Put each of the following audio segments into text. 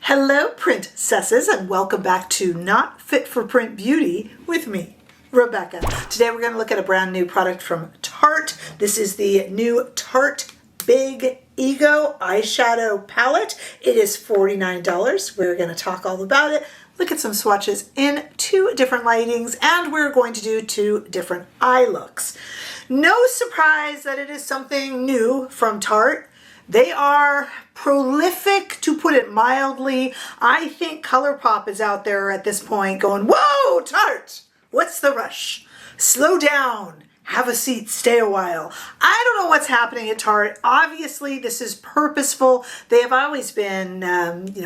Hello, princesses, and welcome back to Not Fit for Print Beauty with me, Rebecca. Today we're going to look at a brand new product from Tarte. This is the new Tarte Big Ego eyeshadow palette. It is $49. We're going to talk all about it, look at some swatches in two different lightings, and we're going to do two different eye looks. No surprise that it is something new from Tarte. They are prolific, to put it mildly. I think ColourPop is out there at this point going, whoa, Tarte, what's the rush? Slow down, have a seat, stay a while. I don't know what's happening at Tarte. Obviously, this is purposeful. They have always been,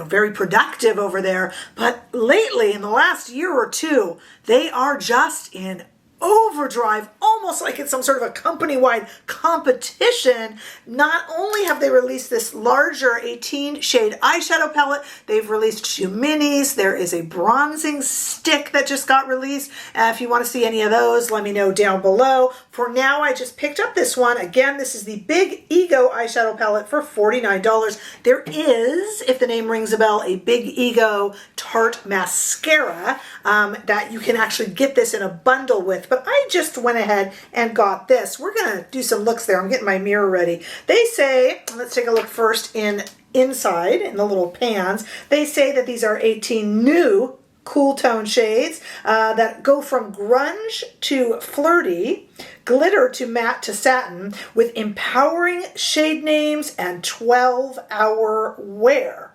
very productive over there. But lately, in the last year or two, they are just in overdrive, almost like it's some sort of a company-wide competition. Not only have they released this larger 18 shade eyeshadow palette, they've released two minis. There is a bronzing stick that just got released. If you want to see any of those, let me know down below. For now, I just picked up this one. Again, this is the Big Ego eyeshadow palette for $49. There is, if the name rings a bell, a Big Ego Tarte mascara that you can actually get this in a bundle with. But I just went ahead and got this. We're going to do some looks there. I'm getting my mirror ready. They say, let's take a look first inside in the little pans. They say that these are 18 new cool tone shades that go from grunge to flirty, glitter to matte to satin, with empowering shade names and 12-hour wear.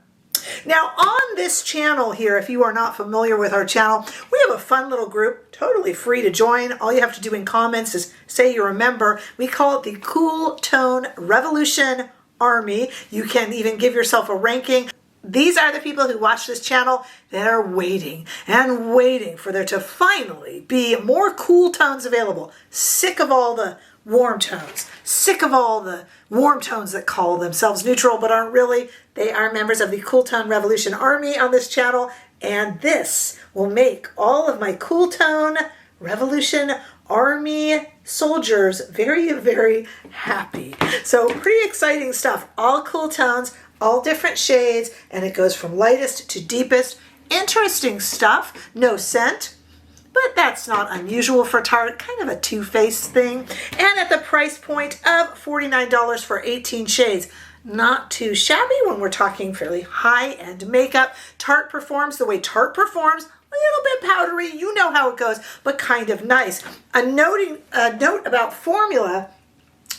Now on this channel here, if you are not familiar with our channel, we have a fun little group, totally free to join. All you have to do in comments is say you're a member. We call it the Cool Tone Revolution Army. You can even give yourself a ranking. These are the people who watch this channel that are waiting and waiting for there to finally be more cool tones available. Sick of all the warm tones. Sick of all the warm tones that call themselves neutral but aren't really. They are members of the Cool Tone Revolution Army on this channel, and this will make all of my Cool Tone Revolution Army soldiers very, very happy. So pretty exciting stuff. All cool tones, all different shades, and it goes from lightest to deepest. Interesting stuff. No scent. But that's not unusual for Tarte, kind of a two-faced thing. And at the price point of $49 for 18 shades, not too shabby when we're talking fairly high-end makeup. Tarte performs the way Tarte performs, a little bit powdery, you know how it goes, but kind of nice. A note about formula,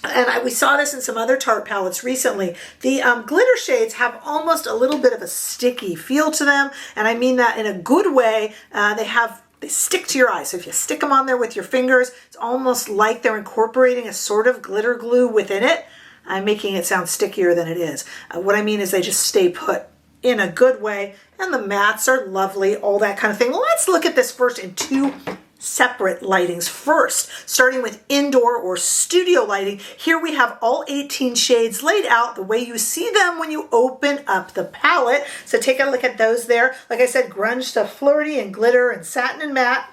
and we saw this in some other Tarte palettes recently, the glitter shades have almost a little bit of a sticky feel to them, and I mean that in a good way. They stick to your eyes. So if you stick them on there with your fingers, it's almost like they're incorporating a sort of glitter glue within it. I'm making it sound stickier than it is. What I mean is they just stay put in a good way, and the mattes are lovely, all that kind of thing. Let's look at this first in two separate lightings. First, starting with indoor or studio lighting, here we have all 18 shades laid out the way you see them when you open up the palette. So take a look at those there. Like I said, grunge to flirty and glitter and satin and matte,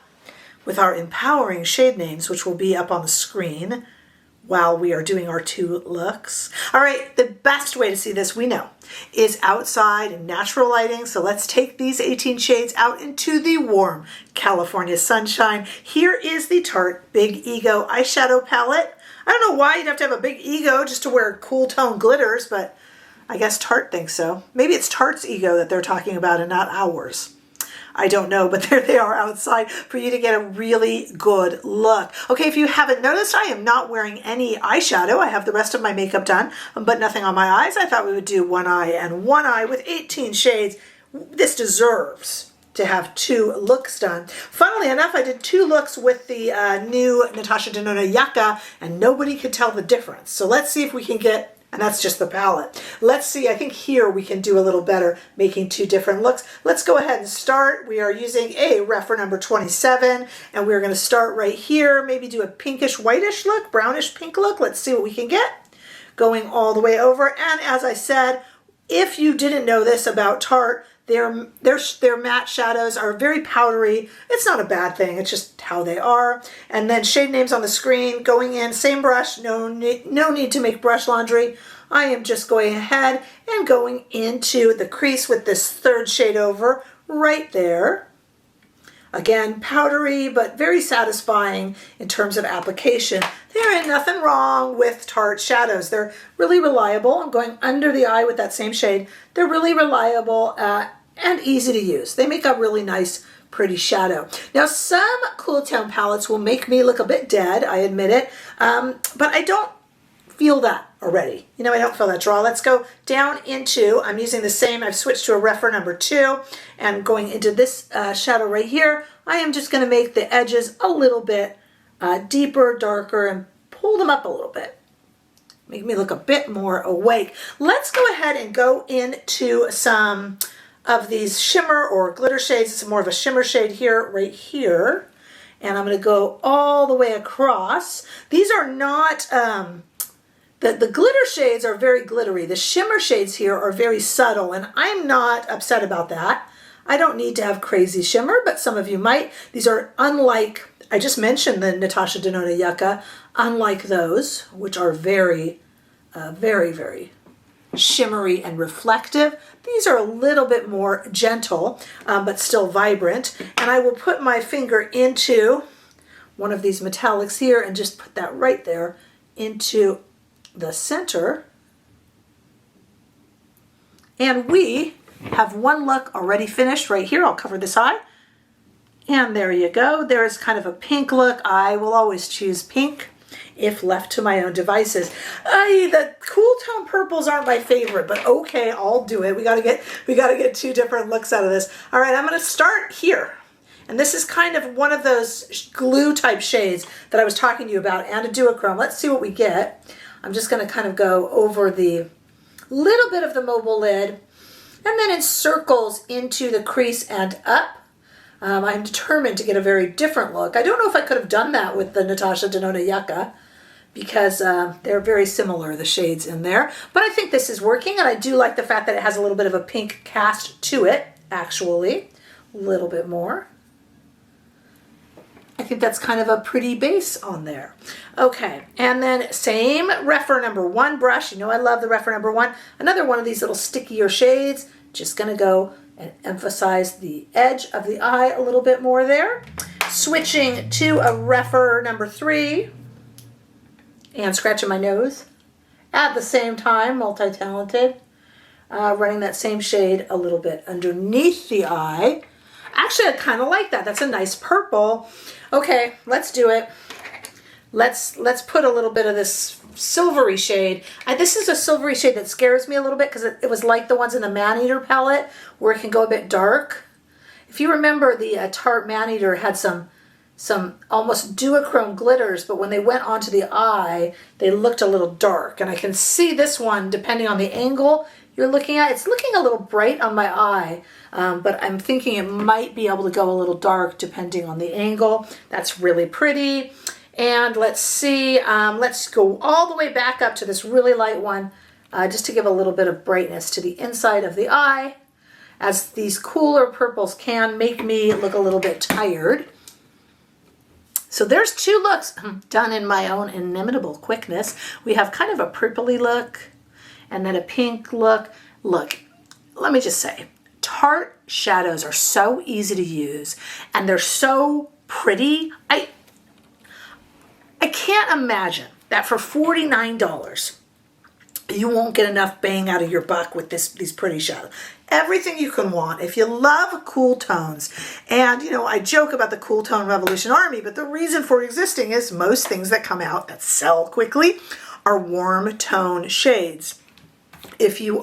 with our empowering shade names, which will be up on the screen while we are doing our two looks. All right, the best way to see this, we know, is outside in natural lighting. So let's take these 18 shades out into the warm California sunshine. Here is the Tarte Big Ego eyeshadow palette. I don't know why you'd have to have a big ego just to wear cool tone glitters, but I guess Tarte thinks so. Maybe it's Tarte's ego that they're talking about and not ours. I don't know, but there they are outside for you to get a really good look. Okay, if you haven't noticed, I am not wearing any eyeshadow. I have the rest of my makeup done, but nothing on my eyes. I thought we would do one eye and one eye with 18 shades. This deserves to have two looks done. Funnily enough, I did two looks with the new Natasha Denona Yucca, and nobody could tell the difference. So let's see if we can get, and that's just the palette. Let's see, I think here we can do a little better making two different looks. Let's go ahead and start. We are using a refer number 27, and we're going to start right here, maybe do a pinkish whitish look, brownish pink look. Let's see what we can get. Going all the way over, and as I said, if you didn't know this about Tarte, Their matte shadows are very powdery. It's not a bad thing. It's just how they are. And then shade names on the screen, going in, same brush, no need to make brush laundry. I am just going ahead and going into the crease with this third shade over right there. Again, powdery, but very satisfying in terms of application. There ain't nothing wrong with Tarte shadows. They're really reliable. I'm going under the eye with that same shade. They're really reliable and easy to use. They make a really nice, pretty shadow. Now, some cool tone palettes will make me look a bit dead, I admit it, but I don't feel that already. You know, I don't feel that draw. Let's go down into, I'm using the same, I've switched to a Refer number 2, and going into this shadow right here, I am just going to make the edges a little bit deeper, darker, and pull them up a little bit. Make me look a bit more awake. Let's go ahead and go into some of these shimmer or glitter shades. It's more of a shimmer shade here, right here. And I'm going to go all the way across. These are not... The glitter shades are very glittery. The shimmer shades here are very subtle, and I'm not upset about that. I don't need to have crazy shimmer, but some of you might. These are unlike, I just mentioned the Natasha Denona Yucca, unlike those, which are very, very shimmery and reflective. These are a little bit more gentle, but still vibrant. And I will put my finger into one of these metallics here and just put that right there into the center, and we have one look already finished right here. I'll cover this eye, and there you go. There's kind of a pink look. I will always choose pink if left to my own devices. The cool tone purples aren't my favorite, but okay, I'll do it. We gotta get two different looks out of this. All right, I'm gonna start here. And this is kind of one of those glue type shades that I was talking to you about, and a duochrome. Let's see what we get. I'm just going to kind of go over the little bit of the mobile lid and then in circles into the crease and up. I'm determined to get a very different look. I don't know if I could have done that with the Natasha Denona Yucca because they're very similar, the shades in there. But I think this is working, and I do like the fact that it has a little bit of a pink cast to it, actually. A little bit more. I think that's kind of a pretty base on there. Okay, and then same Refer number 1 brush. You know I love the Refer number 1. Another one of these little stickier shades. Just gonna go and emphasize the edge of the eye a little bit more there. Switching to a Refer number 3 and scratching my nose at the same time, multi-talented. Running that same shade a little bit underneath the eye. Actually, I kind of like that. That's a nice purple. Okay, let's do it. Let's put a little bit of this silvery shade. This is a silvery shade that scares me a little bit because it was like the ones in the Maneater palette where it can go a bit dark. If you remember, the Tarte Maneater had some almost duochrome glitters, but when they went onto the eye, they looked a little dark. And I can see this one, depending on the angle you're looking at, it's looking a little bright on my eye, but I'm thinking it might be able to go a little dark depending on the angle. That's really pretty. And let's see, let's go all the way back up to this really light one, just to give a little bit of brightness to the inside of the eye, as these cooler purples can make me look a little bit tired. So there's 2 looks done in my own inimitable quickness. We have kind of a purpley look and then a pink look. Look, let me just say, Tarte shadows are so easy to use and they're so pretty. I can't imagine that for $49 you won't get enough bang out of your buck with these pretty shadows. Everything you can want. If you love cool tones, and you know, I joke about the Cool Tone Revolution Army, but the reason for existing is most things that come out that sell quickly are warm tone shades. If you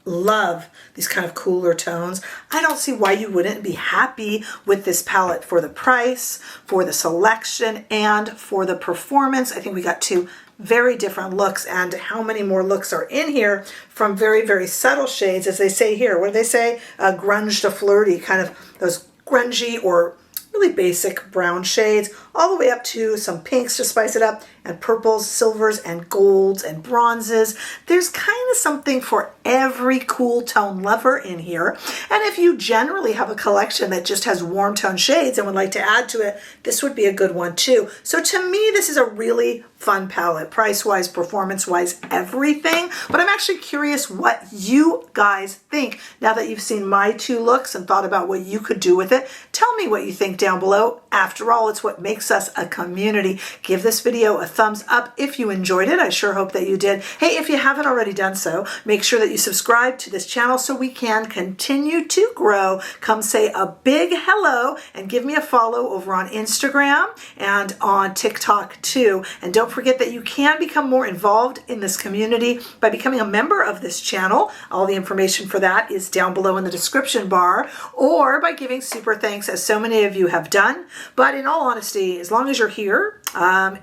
love these kind of cooler tones, I don't see why you wouldn't be happy with this palette for the price, for the selection, and for the performance. I think we got 2 very different looks, and how many more looks are in here from very, very subtle shades, as they say here. What do they say? Grunge to flirty, kind of those grungy or really basic brown shades, all the way up to some pinks to spice it up, and purples, silvers and golds and bronzes. There's kind of something for every cool tone lover in here. And if you generally have a collection that just has warm tone shades and would like to add to it, this would be a good one too. So to me, this is a really fun palette, price-wise, performance-wise, everything. But I'm actually curious what you guys think now that you've seen my two looks and thought about what you could do with it. Tell me what you think down below. After all, it's what makes us a community. Give this video a thumbs up if you enjoyed it. I sure hope that you did. Hey, if you haven't already done so, make sure that you subscribe to this channel so we can continue to grow. Come say a big hello and give me a follow over on Instagram and on TikTok too. And don't forget that you can become more involved in this community by becoming a member of this channel. All the information for that is down below in the description bar, or by giving super thanks, as so many of you have done. But in all honesty, as long as you're here,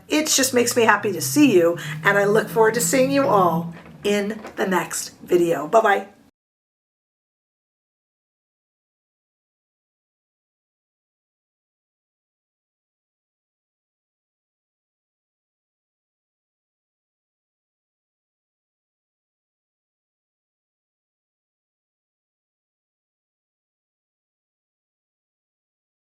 it just makes me happy to see you, and I look forward to seeing you all in the next video. Bye-bye.